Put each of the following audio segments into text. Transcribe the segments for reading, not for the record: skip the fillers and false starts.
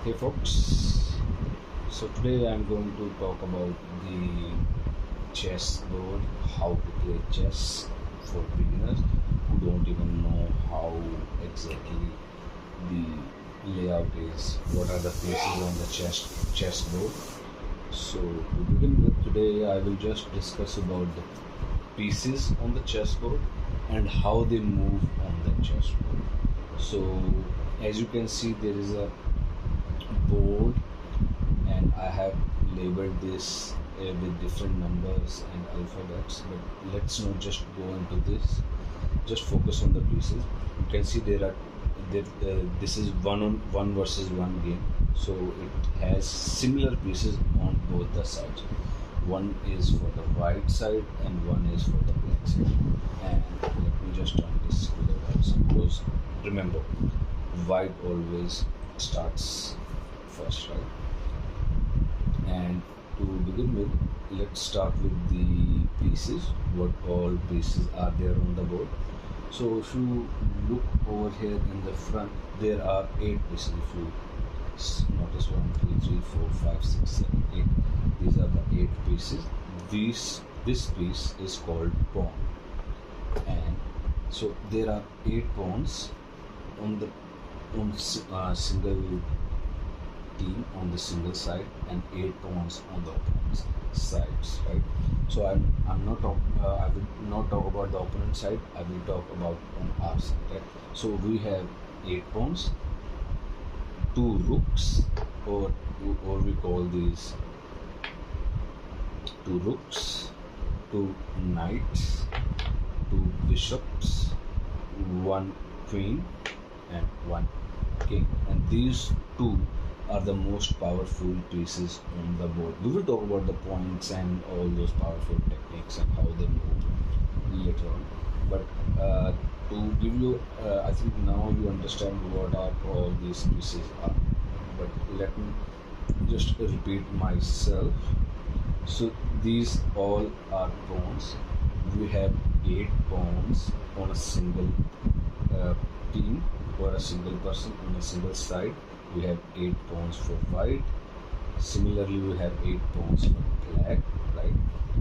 Hey folks, so today I'm going to talk about the chess board, how to play chess for beginners who don't even know how exactly the layout is, what are the pieces on the chess board. So to begin with, today I will just discuss about the pieces on the chessboard and how they move on the chessboard. So as you can see, there is a board and I have labeled this with different numbers and alphabets, but let's not just go into this, just focus on the pieces. You can see this is one versus one game, so it has similar pieces on both the sides. One is for the white side and one is for the black side. And let me just turn this to the white side, because remember, white always starts first, right? And to begin with, let's start with the pieces. What all pieces are there on the board? So if you look over here in the front, there are 8 pieces. If you notice 1, 2, 3, 4, 5, 6, 7, 8. These are the 8 pieces. This piece is called pawn, and so there are 8 pawns on the single team on the single side and 8 pawns on the opponent's sides, right? So I'm not I will not talk about the opponent side. I will talk about on our side, right? So we have 8 pawns, 2 rooks, or we call these 2 rooks, 2 knights, 2 bishops, 1 queen, and 1 king. And these 2 are the most powerful pieces on the board. We will talk about the points and all those powerful techniques and how they move later on. But to give you, I think now you understand what are all these pieces are. But let me just repeat myself. So these all are pawns. We have 8 pawns on a single team or a single person on a single side. We have 8 pawns for white. Similarly, we have 8 pawns for black, right?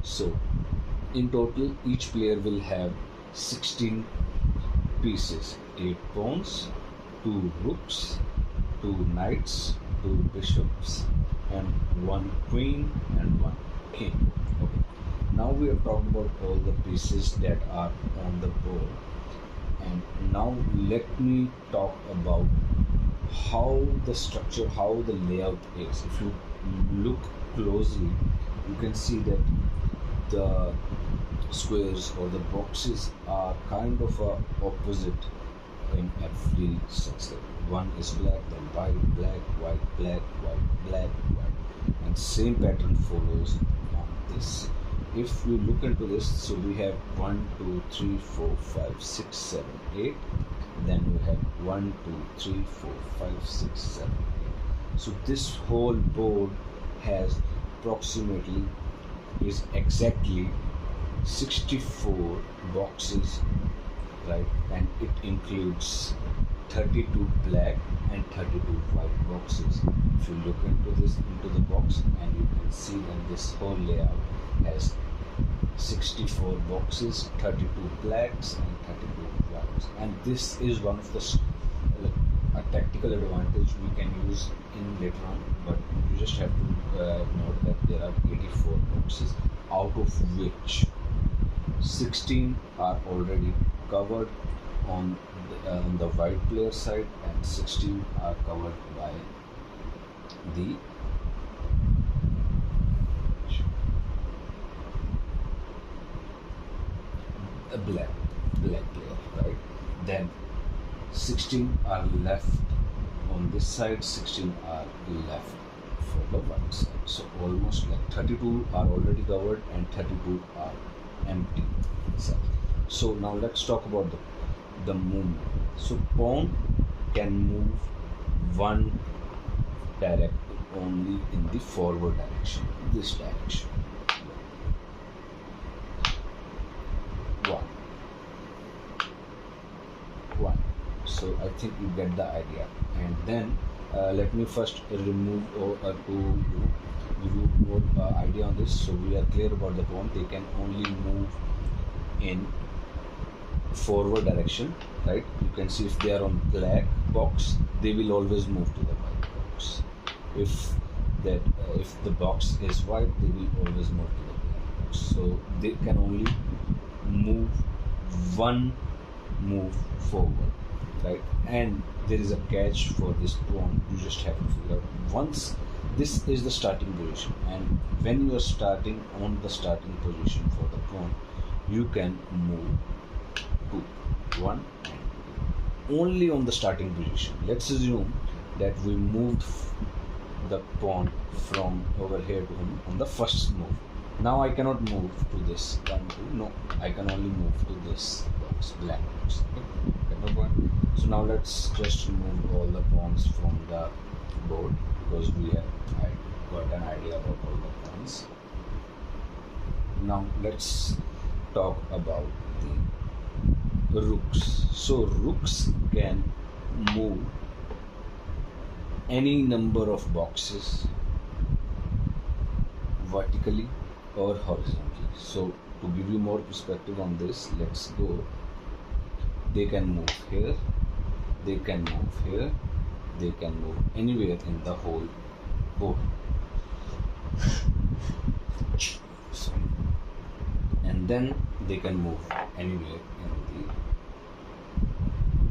So in total, each player will have 16 pieces: 8 pawns, 2 rooks, 2 knights, 2 bishops, and 1 queen and 1 king. Okay. Now we have talked about all the pieces that are on the board, and now let me talk about how the structure, how the layout is. If you look closely, you can see that the squares or the boxes are kind of opposite in every sense. One is black, then white, black, white, black, white, black, white, and same pattern follows on this. If we look into this, so we have 1, 2, 3, 4, 5, 6, 7, 8. Then we have 1, 2, 3, 4, 5, 6, 7, 8. So this whole board has approximately is exactly 64 boxes, right? And it includes 32 black and 32 white boxes. If you look into the box, and you can see that this whole layout has 64 boxes, 32 blacks and 32 whites. And this is one of the a tactical advantage we can use in later on, but you just have to note that there are 84 boxes, out of which 16 are already covered on the white player side, and 16 are covered by the black player, right? Then 16 are left on this side, 16 are left for the white side. So almost like 32 are already covered and 32 are empty side. So now let's talk about the movement. So pawn can move one direction only, in the forward direction, this direction. 1. So I think you get the idea. And then let me first remove or to give you more idea on this, so we are clear about the pawn. They can only move in forward direction, right? You can see if they are on black box, they will always move to the white box. If the box is white, they will always move to the black box. So they can only move one move forward, right? And there is a catch for this pawn. You just have to figure out, once this is the starting position, and when you are starting on the starting position for the pawn, you can move to one and two. Only on the starting position. Let's assume that we moved the pawn from over here to him on the first move. Now I cannot move to this 1, 2. No, I can only move to this box, black box. Okay. So now let's just remove all the pawns from the board, because I got an idea about all the pawns. Now let's talk about the rooks. So rooks can move any number of boxes vertically or horizontally. So to give you more perspective on this, let's go. They can move here, they can move here, they can move anywhere in the whole board. And then they can move anywhere in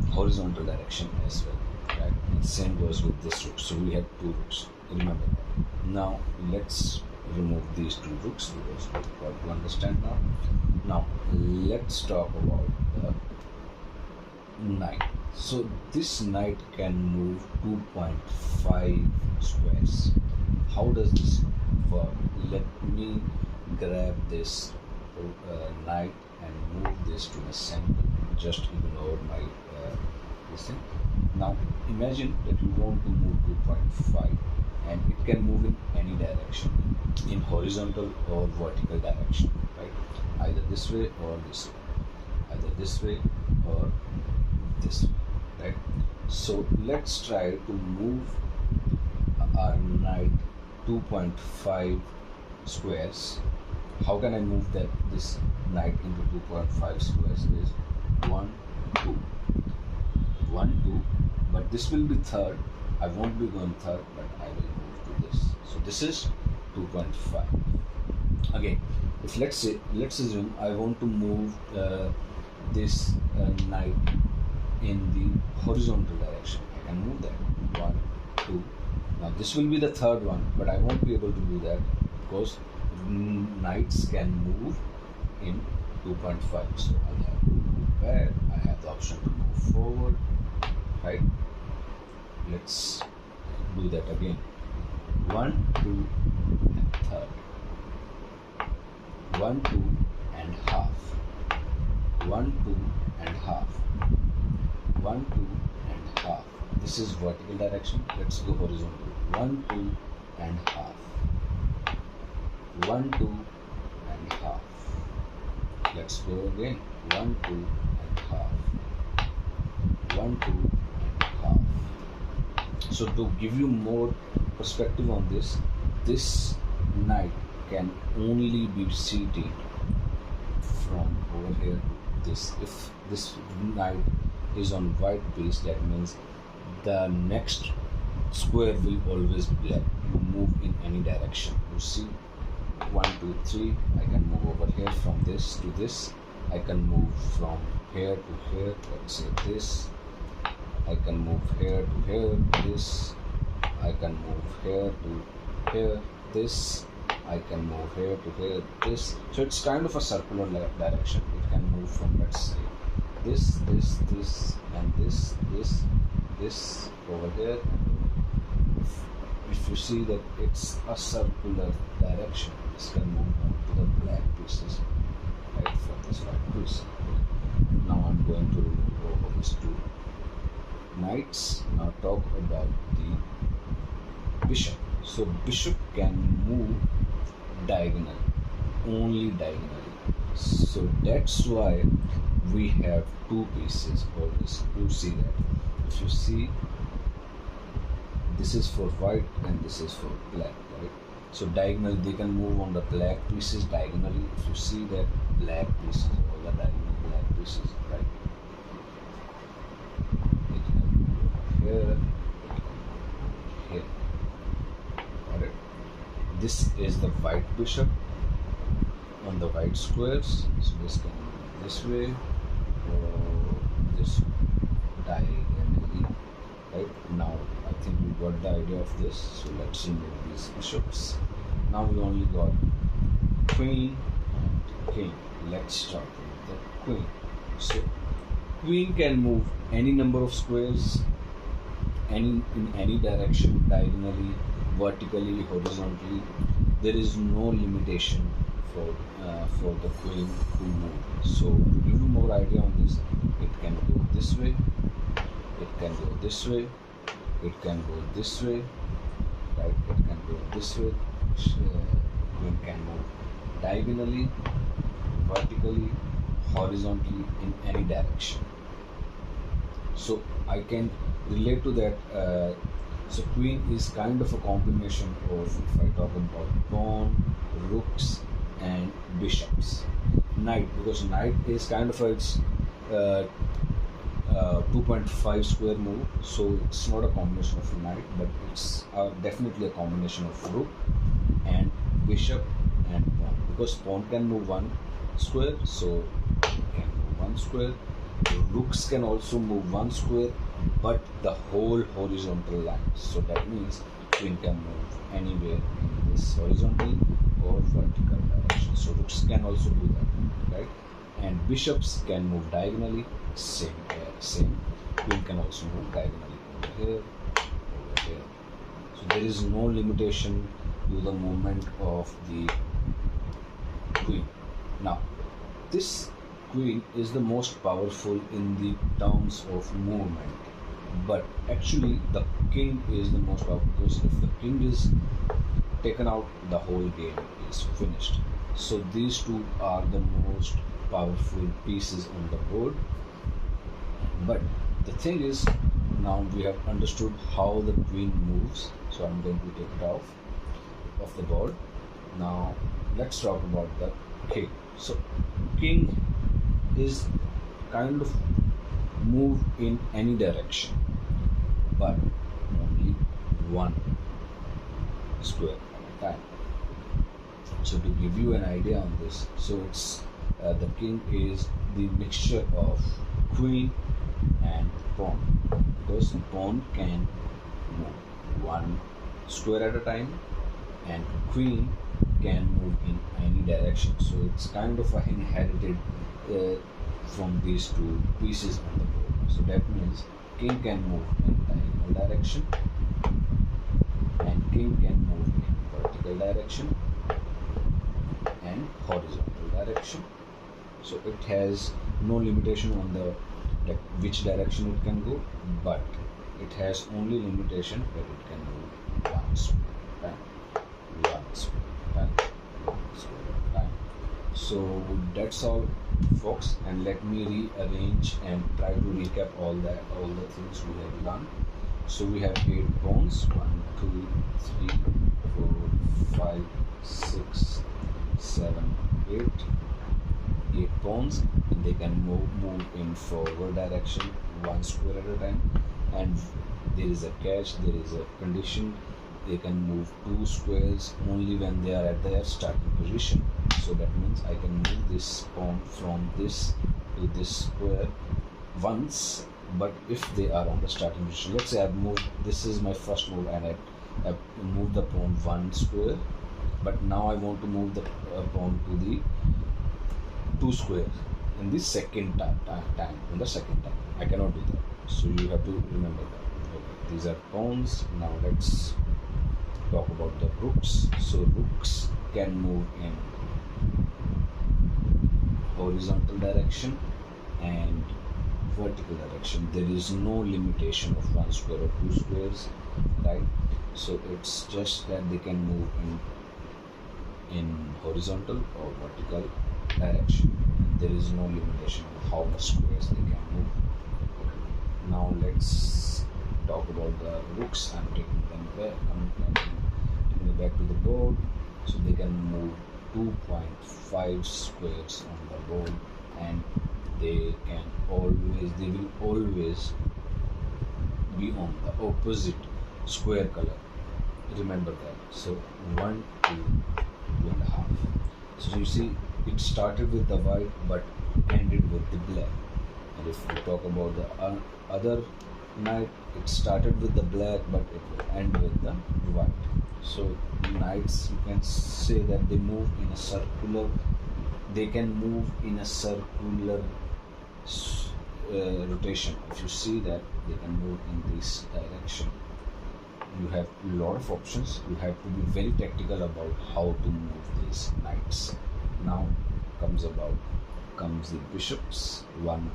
the horizontal direction as well, right? And same goes with this rook. So we have two rooks, remember that. Now let's remove these two rooks, because we've got to understand now. Now let's talk about the knight. So this knight can move 2.5 squares. How does this work? Let me grab this knight and move this to the center. Just ignore my this thing. Now imagine that you want to move 2.5, and it can move in any direction, in horizontal or vertical direction, right? Either this way or this way, either this way or this way, right? So let's try to move our knight 2.5 squares. How can I move this knight into 2.5 squares? Is 1, 2, 1, 2, but this will be third. I won't be going third, but I will move to this. So this is 2.5. Again, if let's assume I want to move this knight in the horizontal direction. I can move that 1, 2. Now this will be the third one, but I won't be able to do that because knights can move in 2.5. So I have to move back. I have the option to move forward, right? Let's do that again. 1, 2, and third. 1, 2, and half. 1, 2, and half. 1, 2, and half. This is vertical direction. Let's go horizontal. 1, 2, and half. 1, 2, and half. Let's go again. 1, 2, and half. 1, 2, and half. So to give you more perspective on this, this knight can only be seated from over here to this. If this knight is on white piece, that means the next square will always be black. You move in any direction. You see, 1, 2, 3. I can move over here from this to this. I can move from here to here. Let's say this. I can move here to here. This. I can move here to here. This. I can move here to here. This. So it's kind of a circular direction. It can move from, let's say, this, and this over here. If you see that it's a circular direction, this can move on to the black pieces, right, from this white piece. Now I'm going to remove all these two knights. Now talk about the bishop. So bishop can move diagonally, only diagonally. So that's why we have two pieces always. You see that. If you see this is for white and this is for black, right? So diagonally they can move on the black pieces diagonally. If you see that black pieces, all the diagonal black pieces, right? It can move here, here. Alright. This is the white bishop on the white squares. So this can move this way or this diagonally. Right now, I think we got the idea of this. So let's remove these bishops. Now we only got queen and king. Let's start with the queen. So queen can move any number of squares, in any direction, diagonally, vertically, horizontally. There is no limitation for the queen to move. So to give you more idea on this, it can go this way, it can go this way, it can go this way, right? It can go this way. Queen can move diagonally, vertically, horizontally, in any direction. So I can relate to that. So queen is kind of a combination of, if I talk about pawn, rooks, and bishops. Knight, because knight is kind of a, it's 2.5 square move, so it's not a combination of knight, but it's definitely a combination of rook and bishop and pawn, because pawn can move one square, so it can move one square. Rooks can also move one square, but the whole horizontal line. So that means queen can move anywhere in this horizontal or vertical direction. So rooks can also do that, right? And bishops can move diagonally. Same. Queen can also move diagonally over here, over here. So there is no limitation to the movement of the queen. Now, this queen is the most powerful in the terms of movement, but actually the king is the most powerful, because if the king is taken out, the whole game is finished. So these two are the most powerful pieces on the board. But the thing is, now we have understood how the queen moves, so I'm going to take it off the board. Now let's talk about the king. So king is kind of move in any direction, but only one square at a time. So to give you an idea on this, so it's the king is the mixture of queen and pawn, because pawn can move one square at a time and queen can move in any direction. So it's kind of inherited from these two pieces on the board. So that means king can move in diagonal direction and king can move in vertical direction and horizontal direction. So it has no limitation on the which direction it can go, but it has only limitation that it can move one square at a time. So that's all, folks, and let me rearrange and try to recap all the things we have done. So we have 8 pawns, 1, 2, 3, 4, 5, 6, 7, 8 pawns, and they can move in forward direction one square at a time. And there is a catch, there is a condition: they can move 2 squares only when they are at their starting position. So that means I can move this pawn from this to this square once, but if they are on the starting position. Let's say I've moved, this is my first move, and I've moved the pawn one square, but now I want to move the pawn to the 2 squares in the second time. I cannot do that. So you have to remember that. Okay, these are pawns. Now let's talk about the rooks. So rooks can move in horizontal direction and vertical direction. There is no limitation of 1 square or 2 squares, right? So it's just that they can move in horizontal or vertical direction. There is no limitation of how much squares they can move. Now let's talk about the rooks. I'm taking taking it back to the board, so they can move 2.5 squares on the board, and they will always be on the opposite square color. Remember that. So 1, 2, 2.5. So you see, it started with the white but ended with the black. And if we talk about the other knight, it started with the black but it will end with the white. So knights, you can say that they move in a circular. They can move in a circular rotation. If you see that, they can move in this direction. You have a lot of options. You have to be very tactical about how to move these knights. Now comes the bishops. One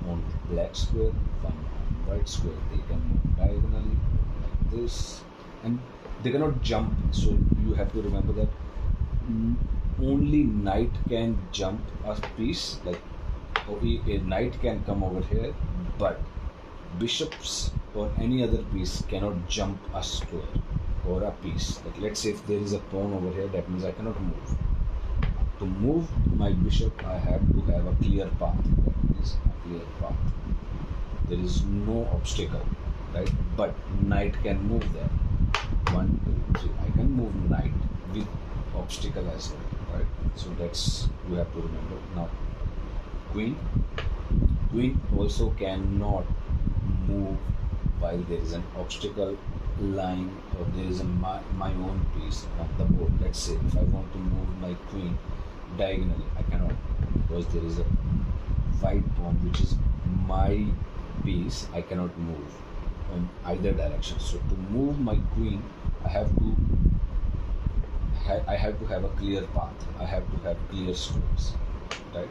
on black square, one on white square. They can move diagonally like this, and they cannot jump. So you have to remember that only knight can jump a piece. Like a knight can come over here, but bishops or any other piece cannot jump a square or a piece. Like let's say if there is a pawn over here, that means I cannot move. To move my bishop, I have to have a clear path. That means a clear path. There is no obstacle, right? But knight can move there. 1, 2, 3. I can move knight with obstacle as well, right? So that's you have to remember. Now, queen also cannot move while there is an obstacle lying or there is my own piece on the board. Let's say if I want to move my queen diagonally, I cannot, because there is a white pawn which is my piece. I cannot move in either direction. So to move my queen, I have to have a clear path. I have to have clear squares, right?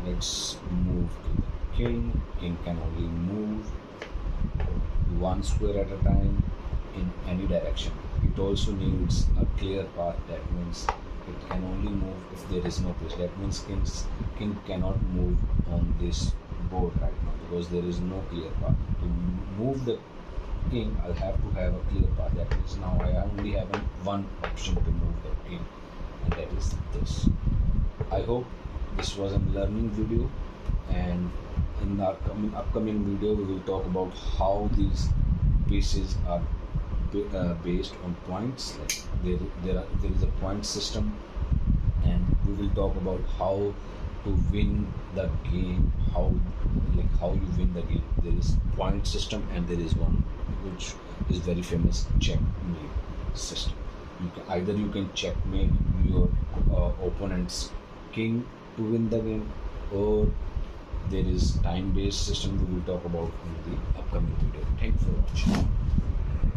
Let's move to the king. King can only move one square at a time in any direction. It also needs a clear path. That means it can only move if there is no place. That means king cannot move on this board right now because there is no clear path. To move the king, I'll have to have a clear path. That means now I only have one option to move the king, and that is this. I hope this was a learning video, and in the upcoming video we will talk about how these pieces are based on points. Like there is a point system, and we will talk about how to win the game, how you win the game. There is point system, and there is one which is very famous, checkmate system. You can checkmate your opponent's king to win the game, or there is time-based system we will talk about in the upcoming video. Thank you for watching.